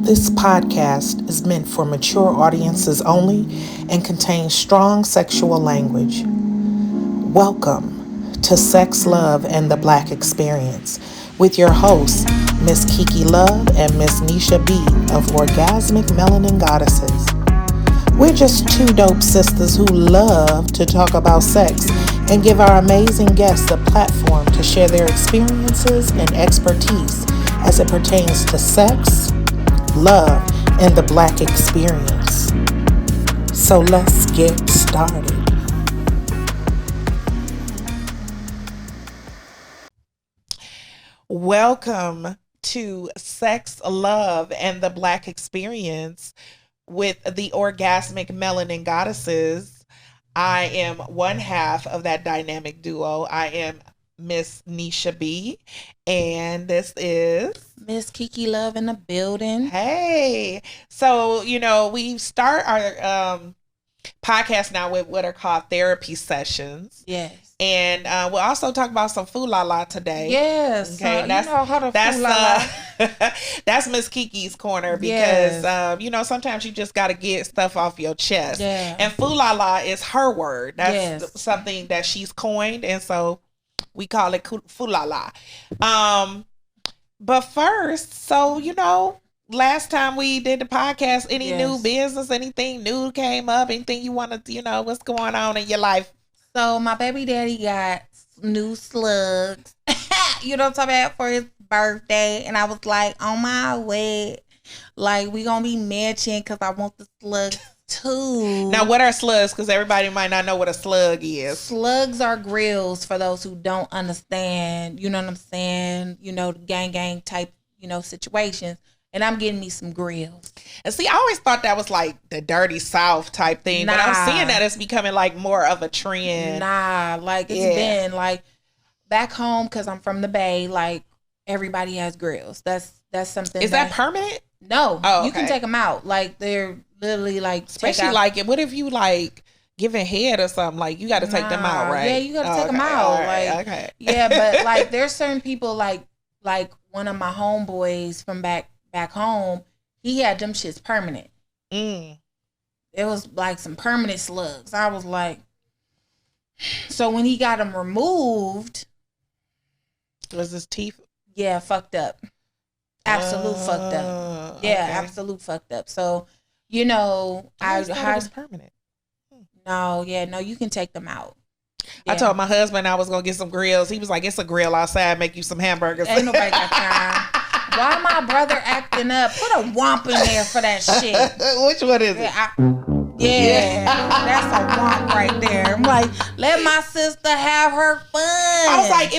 This podcast is meant for mature audiences only and contains strong sexual language. Welcome to Sex, Love, and the Black Experience with your hosts, Miss Kiki Love and Miss Neshab of Orgasmic Melanin Goddesses. We're just two dope sisters who love to talk about sex and give our amazing guests a platform to share their experiences and expertise as it pertains to sex, love, and the Black experience. So let's get started. Welcome to Sex, Love, and the Black Experience with the Orgasmic Melanin Goddesses. I am one half of that dynamic duo. I am Miss Neshab, and this is Miss Kiki Love in the building. Hey. So, we start our podcast now with what are called therapy sessions. Yes. And we'll also talk about some foo la la today. Yes. Okay. That's Miss Kiki's corner because sometimes you just got to get stuff off your chest. Yeah. And foo la la is her word. That's something that she's coined, and so we call it foo la la. But first, last time we did the podcast, any new business, anything new came up, anything you want to, what's going on in your life? So my baby daddy got new slugs, you know what I'm talking about, for his birthday. And I was like, on my way, like, we gonna be matching because I want the slugs too. Now, what are slugs? Because everybody might not know what a slug is. Slugs are grills for those who don't understand, you know what I'm saying? The gang type, situations. And I'm getting me some grills. And see, I always thought that was like the dirty South type thing. But I'm seeing that it's becoming like more of a trend. Like it's been like back home, because I'm from the Bay, like everybody has grills. That's something. Is that permanent? No. Oh, okay. You can take them out. Like they're literally like. Especially like, what if you like giving head or something? Like you got to take them out, right? Yeah, you got to take them out. Right. Okay. Yeah, but like there's certain people like one of my homeboys from back home, he had them shits permanent. It was like some permanent slugs. I was like, so when he got them removed, was his teeth? Yeah, fucked up. Absolute fucked up. Yeah, okay. Absolute fucked up. So, I thought it was permanent. No, you can take them out. Yeah. I told my husband I was gonna get some grills. He was like, "It's a grill outside. Make you some hamburgers." Ain't nobody got time. Why my brother acting up? Put a womp in there for that shit. Which one is it? That's a womp right there. I'm like, let my sister have her fun. I was like,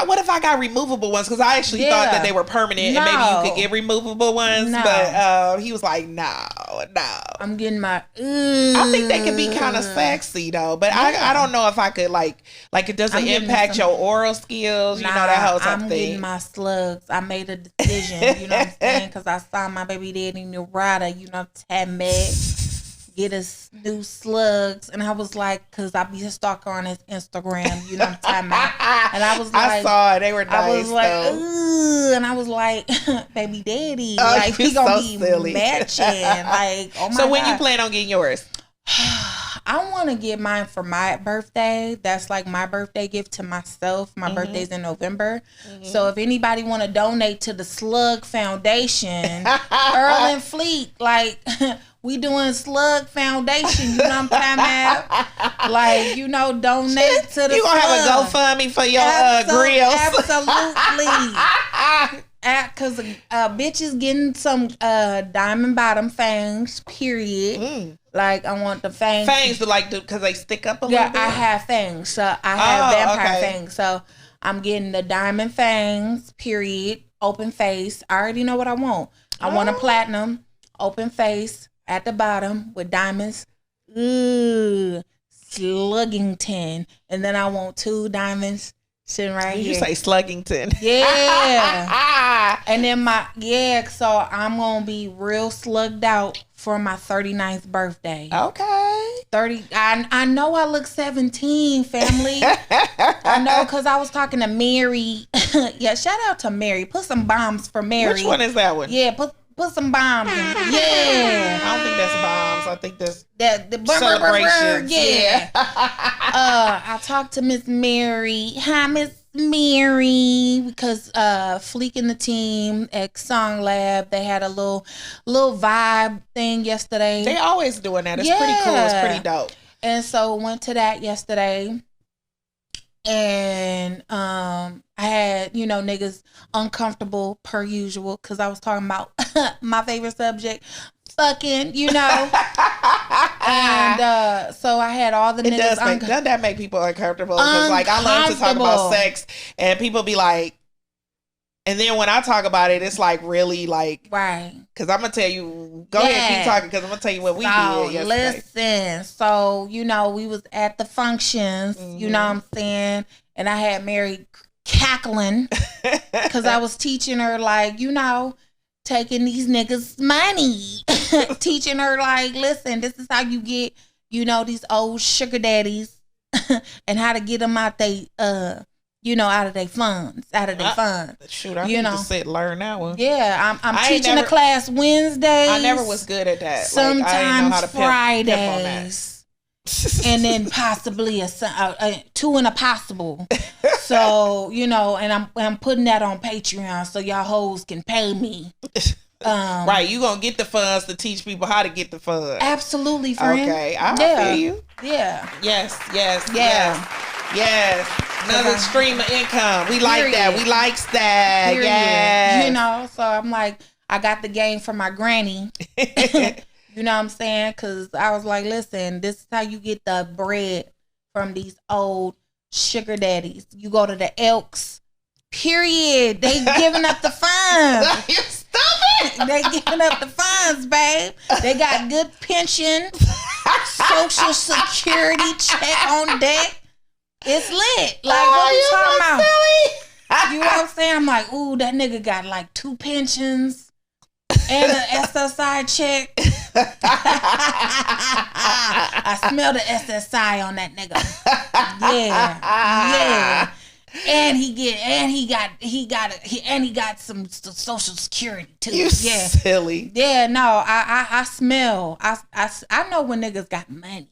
what if I got removable ones? Because I actually thought that they were permanent and maybe you could get removable ones. No. But he was like, no. I'm getting my. I think they can be kind of sexy though, but I don't know if I could like it doesn't impact your oral skills. That whole type I'm thing. Getting my slugs. I made a decision. You know what I'm saying? Because I saw my baby daddy Narada. Get us new slugs, and I was like, because I be a stalker on his Instagram, you know what I'm talking about. And I was like, I saw it, they were nice. I was like, ooh, and I was like, baby daddy, like we gonna be silly. Matching, like, oh my So when God. you plan on getting yours? I want to get mine for my birthday. That's like my birthday gift to myself. My birthday's in November. So if anybody want to donate to the Slug Foundation, Earl and Fleet, like we doing Slug Foundation, you know what I'm talking about? Like, donate to the You gonna slug. have a GoFundMe for your grills. Absolutely. Because bitches getting some diamond bottom fangs, period. Like, I want the fangs. Fangs, because they stick up a little bit? Yeah, I have fangs. So I have vampire fangs. So I'm getting the diamond fangs, period, open face. I already know what I want. I want a platinum, open face, at the bottom with diamonds. Ooh, Sluggington. And then I want 2 diamonds sitting right here. You say Sluggington. Yeah. And then so I'm going to be real slugged out for my 39th birthday. Okay. 30. I know I look 17, family. I know, because I was talking to Mary. Yeah, shout out to Mary. Put some bombs for Mary. Which one is that one? Yeah, put Put some bombs in. Yeah. I don't think that's bombs. I think that's The celebrations. Yeah. I talked to Miss Mary. Hi, Miss Mary, because Fleek and the team at Song Lab, they had a little vibe thing yesterday. They always doing that. It's pretty cool. It's pretty dope. And so went to that yesterday. And I had, niggas uncomfortable per usual because I was talking about my favorite subject, fucking, And so I had all the niggas. Doesn't that make people uncomfortable? Because I learned to talk about sex and people be like, and then when I talk about it, it's really right. Because I'm gonna tell you, go ahead, keep talking. Because I'm gonna tell you what we did yesterday. Listen, so we was at the functions. Mm-hmm. You know what I'm saying, and I had Mary cackling because I was teaching her taking these niggas money, teaching her listen, this is how you get these old sugar daddies and how to get them out they out of their funds, Shoot, I need to sit learn that one. Yeah, I'm teaching a class Wednesdays. I never was good at that. Sometimes I didn't know how to Fridays, and then possibly a two and a possible. So and I'm putting that on Patreon so y'all hoes can pay me. Right, you gonna get the funds to teach people how to get the funds. Absolutely, friend. Okay, I feel you. Yeah. Yes. Another stream of income. We like that. We likes that. Yeah. So I'm I got the game from my granny. You know what I'm saying? Because I was like, listen, this is how you get the bread from these old sugar daddies. You go to the Elks. Period. They giving up the funds. You stupid. They giving up the funds, babe. They got good pension, Social Security check on deck. It's lit. What you talking about? Silly. You know what I'm saying? I'm like, ooh, that nigga got 2 pensions and an SSI check. I smell the SSI on that nigga. Yeah. And he got some Social Security too. You silly. Yeah, no, I smell. I know when niggas got money.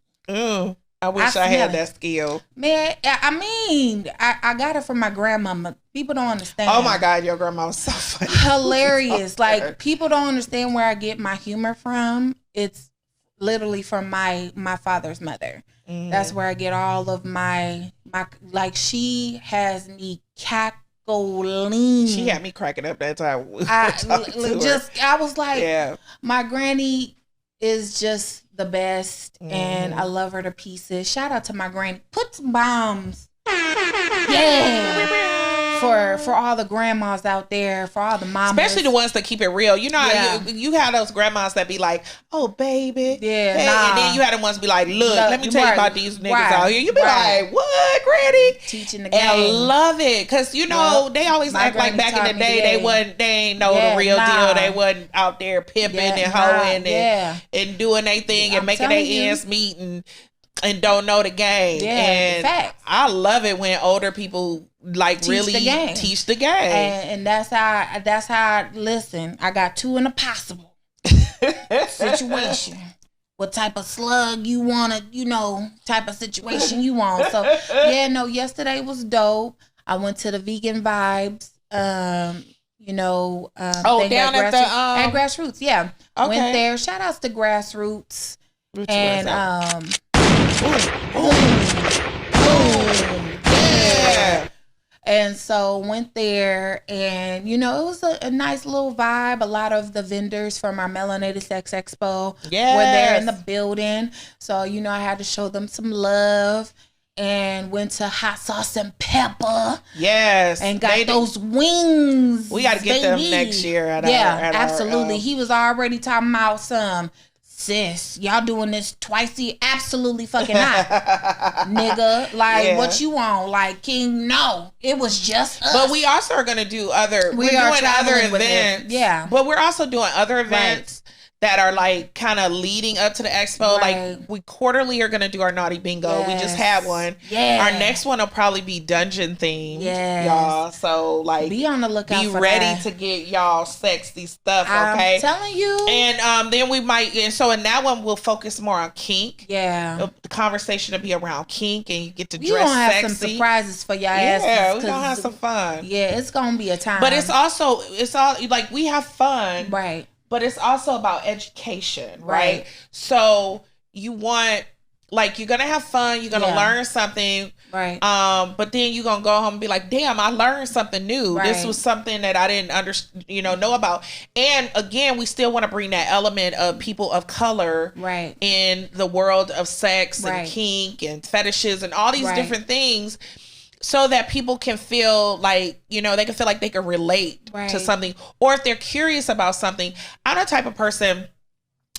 I wish I had that skill. Man, I got it from my grandmama. People don't understand. Oh my God, your grandma was so funny. Hilarious. People don't understand where I get my humor from. It's literally from my father's mother. Mm. That's where I get all of my she has me cackling. She had me cracking up that time. I was like, my granny is just the best, and I love her to pieces. Shout out to my granny. Put some bombs. Yeah. For all the grandmas out there, for all the mamas. Especially the ones that keep it real. You know how you have those grandmas that be like, oh, baby. Yeah. Hey. And then you had the ones be like, look, let me tell you about these niggas out here. You be like, what, granny? Teaching the game. And I love it. Because, they always act like back in the day, they ain't know the real deal. They wasn't out there pimping and hoeing and doing their thing and making their ends meet and don't know the game. Yeah, and facts. I love it when older people really teach the game. And that's how listen, I got 2 in a possible situation. What type of slug you want to, type of situation you want. So yesterday was dope. I went to the Vegan Vibes, down at Grassroots. Yeah. Okay. Went there. Shout outs to Grassroots. And yeah. And so went there, and it was a nice little vibe. A lot of the vendors from our Melanated Sex Expo were there in the building. So I had to show them some love, and went to Hot Sauce and Pepper. Yes, and got those wings. We got to get them next year. Absolutely. He was already talking about some. Sis, y'all doing this twice a year? Absolutely fucking not. Nigga. What you want? King, no. It was just us. But we also are going to do we're doing other events. Yeah. But we're also doing other events that are like kind of leading up to the expo. Like we quarterly are going to do our naughty bingo. We just had one. Our next one will probably be dungeon themed, y'all. So like be on the lookout. Be ready to get y'all sexy stuff. Okay, I'm telling you. And then we might. And so in that one we'll focus more on kink. Yeah, the conversation will be around kink, and you get to dress gonna have sexy. Some surprises for y'all. Yeah, we're gonna have some fun. Yeah, it's gonna be a time. But it's all like we have fun, right? But it's also about education, right? So you want, like, you're gonna have fun, you're gonna learn something, right? But then you're gonna go home and be like, damn, I learned something new. This was something that I didn't know about. And again, we still want to bring that element of people of color, right, in the world of sex and kink and fetishes and all these different things. So that people can feel like, they can feel like they can relate to something. Or if they're curious about something, I'm the type of person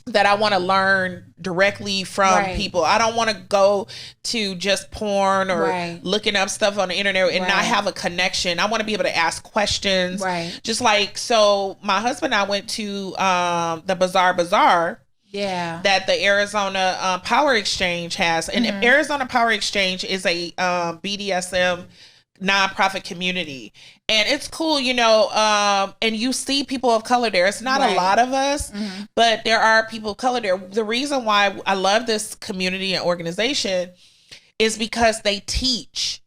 that I want to learn directly from people. I don't want to go to just porn or looking up stuff on the internet and not have a connection. I want to be able to ask questions. Just like, so my husband and I went to the Bazaar. Yeah, that the Arizona Power Exchange has. And Arizona Power Exchange is a BDSM nonprofit community. And it's cool, and you see people of color there. It's not a lot of us, but there are people of color there. The reason why I love this community and organization is because they teach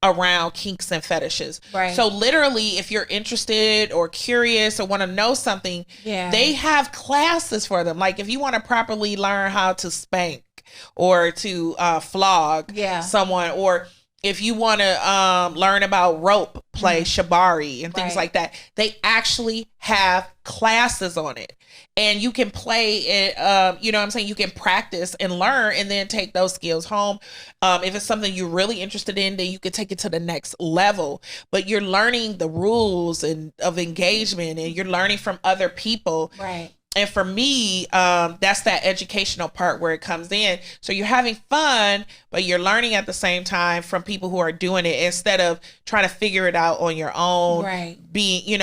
around kinks and fetishes. So literally, if you're interested or curious or want to know something, they have classes for them. Like if you want to properly learn how to spank or to flog someone, or if you want to learn about rope play, shibari and things like that, they actually have classes on it. And you can play it, you know what I'm saying? You can practice and learn and then take those skills home. If it's something you're really interested in, then you can take it to the next level. But you're learning the rules of engagement, and you're learning from other people. Right. And for me, that's that educational part where it comes in. So you're having fun, but you're learning at the same time from people who are doing it instead of trying to figure it out on your own. Right. Being,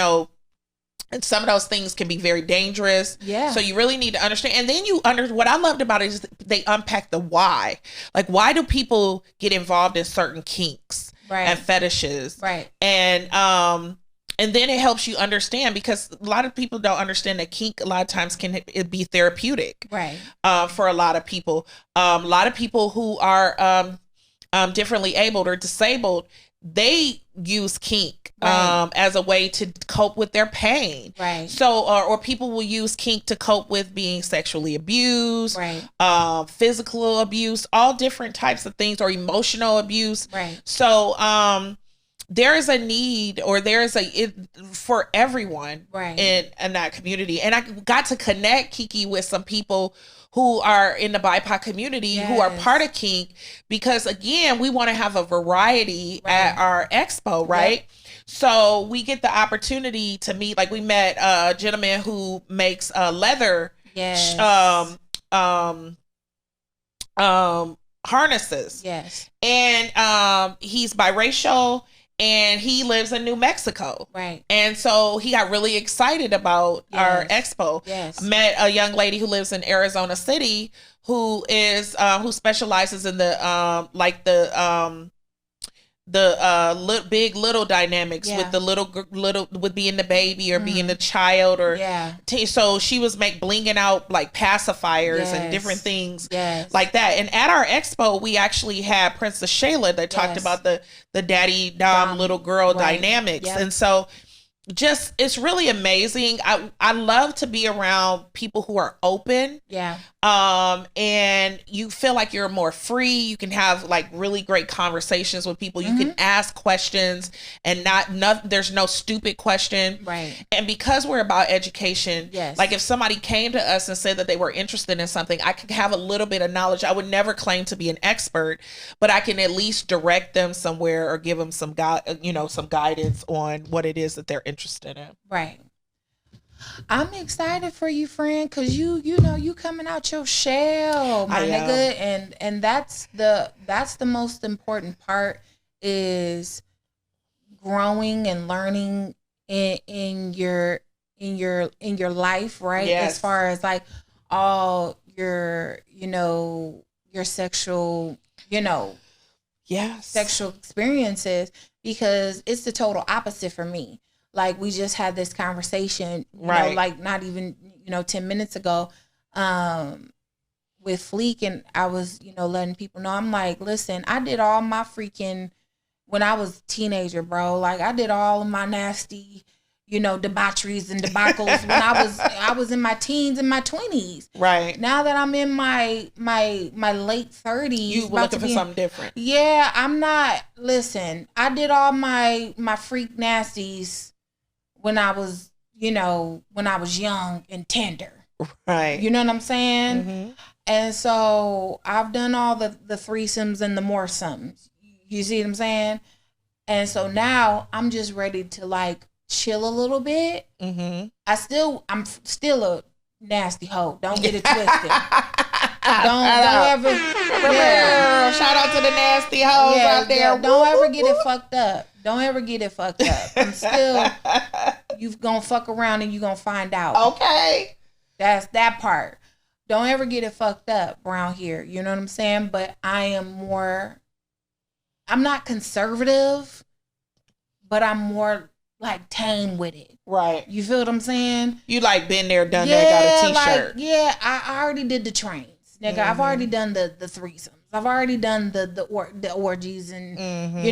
and some of those things can be very dangerous. Yeah. So you really need to understand. And then what I loved about it is they unpack the why. Like, why do people get involved in certain kinks and fetishes? Right. And then it helps you understand, because a lot of people don't understand that kink a lot of times can be therapeutic. Right. For a lot of people. A lot of people who are differently abled or disabled, they use kink as a way to cope with their pain. Right. So, or people will use kink to cope with being sexually abused, physical abuse, all different types of things, or emotional abuse. Right. So, there is a need, or for everyone in that community. And I got to connect Kiki with some people who are in the BIPOC community who are part of kink, because again, we want to have a variety at our expo, right? Yep. So we get the opportunity to meet, like we met a gentleman who makes leather harnesses. Yes. And he's biracial, and he lives in New Mexico. Right. And so he got really excited about our expo. Yes. Met a young lady who lives in Arizona City who who specializes in the big little dynamics with the little with being the baby or being the child, or so she was blinging out like pacifiers and different things like that. And at our expo, we actually had Princess Shayla that talked about the daddy dom little girl dynamics. And so just, it's really amazing. I love to be around people who are open. Yeah. And you feel like you're more free. You can have like really great conversations with people. You can ask questions and there's no stupid question. Right. And because we're about education, like if somebody came to us and said that they were interested in something, I could have a little bit of knowledge. I would never claim to be an expert, but I can at least direct them somewhere or give them some guidance on what it is that they're interested in. Right. I'm excited for you, friend, because you coming out your shell, my nigga, and that's the most important part, is growing and learning in your in your life, right? Yes. As far as like all your, your sexual, Yes. sexual experiences, because it's the total opposite for me. Like we just had this conversation, like not even, 10 minutes ago, with Fleek, and I was, letting people know, I'm like, listen, I did all my freaking, when I was a teenager, bro, like I did all of my nasty, debaucheries and debacles when I was in my teens and my 20s. Right. Now that I'm in my late 30s, you were looking for something different. Yeah, I'm not. Listen, I did all my freak nasties when I was, when I was young and tender. Right. You know what I'm saying? Mm-hmm. And so I've done all the threesomes and the moresomes. You see what I'm saying? And so now I'm just ready to like chill a little bit. Mm-hmm. I'm still a nasty hoe. Don't get it twisted. don't ever. Yeah. Shout out to the nasty hoes out there. Yeah, don't ever get it fucked up. Don't ever get it fucked up. I'm still. You gonna fuck around and you gonna find out. Okay. That's that part. Don't ever get it fucked up around here. You know what I'm saying? But I'm not conservative, but I'm more like tame with it. Right. You feel what I'm saying? You like been there, done that, got a t-shirt. Like, I already did the trains. Nigga, I've already done the threesomes. I've already done the orgies and,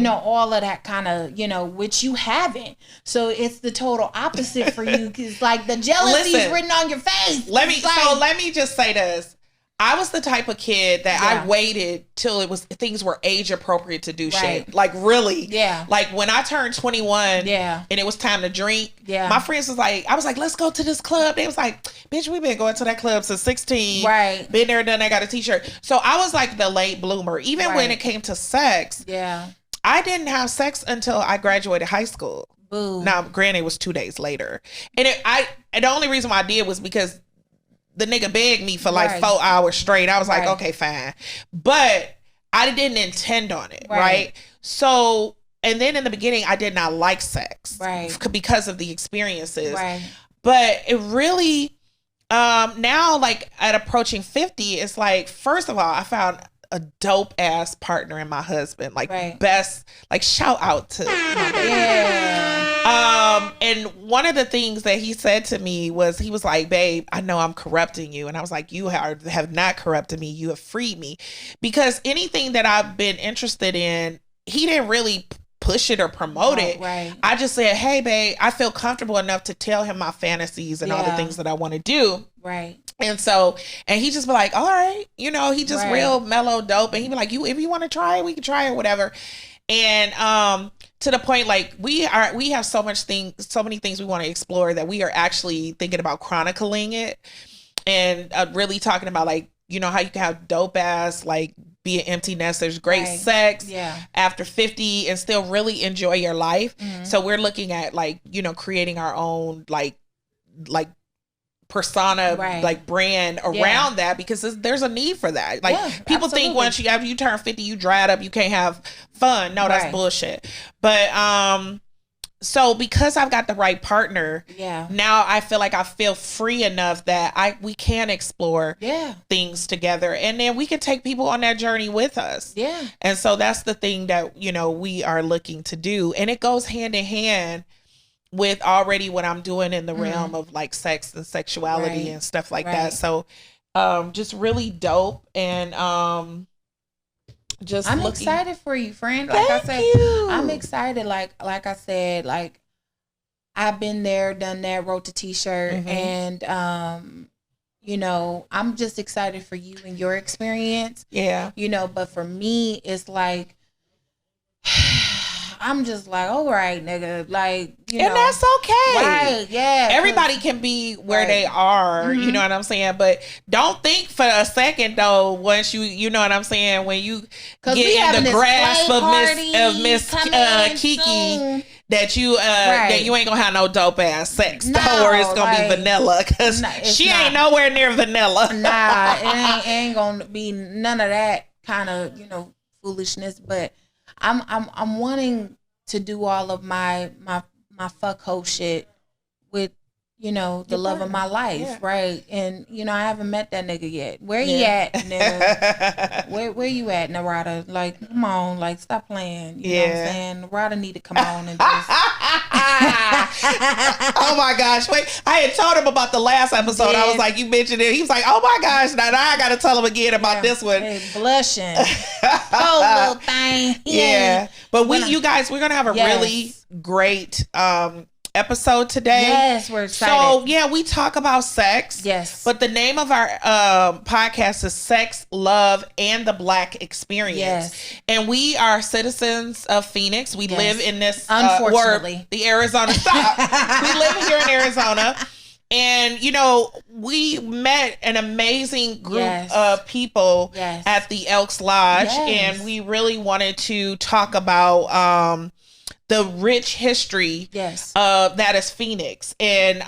all of that kind of, which you haven't. So it's the total opposite for you, because like the jealousy is written on your face. Let me just say this. I was the type of kid that I waited till things were age appropriate to do shit. Like really. Yeah. Like when I turned 21 and it was time to drink. Yeah. My friends was like, I was like, let's go to this club. They was like, bitch, we've been going to that club since 16. Right. Been there, done that, got a t-shirt. So I was like the late bloomer. Even when it came to sex. Yeah. I didn't have sex until I graduated high school. Boo. Now, granted, it was 2 days later. And the only reason why I did was because the nigga begged me for like 4 hours straight. I was like, okay, fine. But I didn't intend on it, right? So, and then in the beginning, I did not like sex. Because of the experiences. But it really, now like at approaching 50, it's like, first of all, I found a dope ass partner in my husband. Like best, like shout out to my baby. And one of the things that he said to me was, he was like, babe, I know I'm corrupting you. And I was like, you have not corrupted me. You have freed me. Because anything that I've been interested in, he didn't really push it or promote it. I just said, hey, babe, I feel comfortable enough to tell him my fantasies and all the things that I want to do. And so, and he just be like, all right, he just real mellow dope. And he be like, if you want to try it, we can try it, whatever. And to the point, like we have so many things we want to explore that we are actually thinking about chronicling it, and really talking about like, how you can have dope ass, like be an empty nesters, great sex after 50 and still really enjoy your life. So we're looking at like, creating our own like persona, like brand around that, because there's a need for that. Like people think once you turn 50, you dried up, you can't have fun. No, that's bullshit. But so because I've got the right partner, now I feel like I feel free enough that we can explore things together, and then we can take people on that journey with us. And so that's the thing that we are looking to do, and it goes hand in hand with already what I'm doing in the realm of like sex and sexuality and stuff like that. So just really dope. And I'm excited for you, friend. Like I said, I'm excited. Like I said, like I've been there, done that, wrote the t-shirt, and I'm just excited for you and your experience. But for me, it's like I'm just like, all right, nigga, like, and that's okay. Right, yeah. Everybody can be where they are, you know what I'm saying? But don't think for a second, though, once you know what I'm saying, when you get in the grasp of Miss Kiki, soon, that you ain't gonna have no dope ass sex, or it's gonna be vanilla, because she ain't nowhere near vanilla. Nah, it ain't gonna be none of that kind of foolishness. But I'm wanting to do all of my fuck hoe shit with you know, the love of my life, right? And you know, I haven't met that nigga yet. Where you at, nigga? Where you at, Narada? Like, come on, like, stop playing. You know what I'm saying? Narada need to come on and just. Oh my gosh! Wait, I had told him about the last episode. I was like, you mentioned it. He was like, oh my gosh! Now I got to tell him again about this one. Hey, blushing. Oh, little thing. Yeah, but you guys, we're gonna have a really great episode today. Yes, we're excited. So yeah, we talk about sex. Yes. But the name of our podcast is Sex, Love, and the Black Experience. Yes. And we are citizens of Phoenix. We live in this unfortunately the Arizona stop. We live here in Arizona. And, you know, we met an amazing group of people at the Elks Lodge. And we really wanted to talk about the rich history that is Phoenix. And,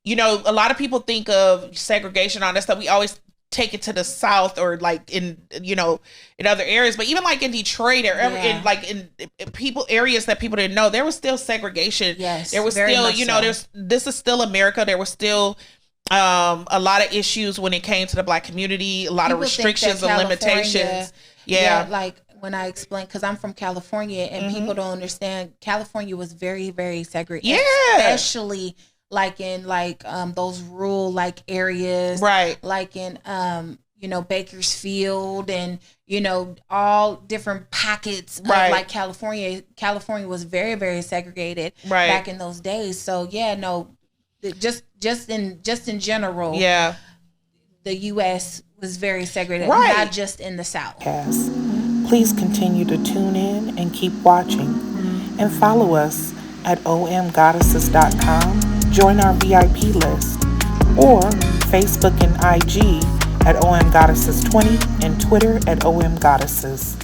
you know, a lot of people think of segregation on this stuff. We always take it to the South or like in, you know, in other areas, but even like in Detroit or in like in people areas that people didn't know, there was still segregation. There was still, you know, this is still America. There was still a lot of issues when it came to the Black community, a lot of restrictions and limitations. Like when I explain, because I'm from California and people don't understand, California was very, very segregated, especially like in like those rural like areas, like in you know, Bakersfield and, you know, all different pockets of like California. California was very, very segregated back in those days. So just in general, the U.S. was very segregated, not just in the South. Yes. Please continue to tune in and keep watching, and follow us at omgoddesses.com. Join our VIP list, or Facebook and IG at omgoddesses20 and Twitter at omgoddesses.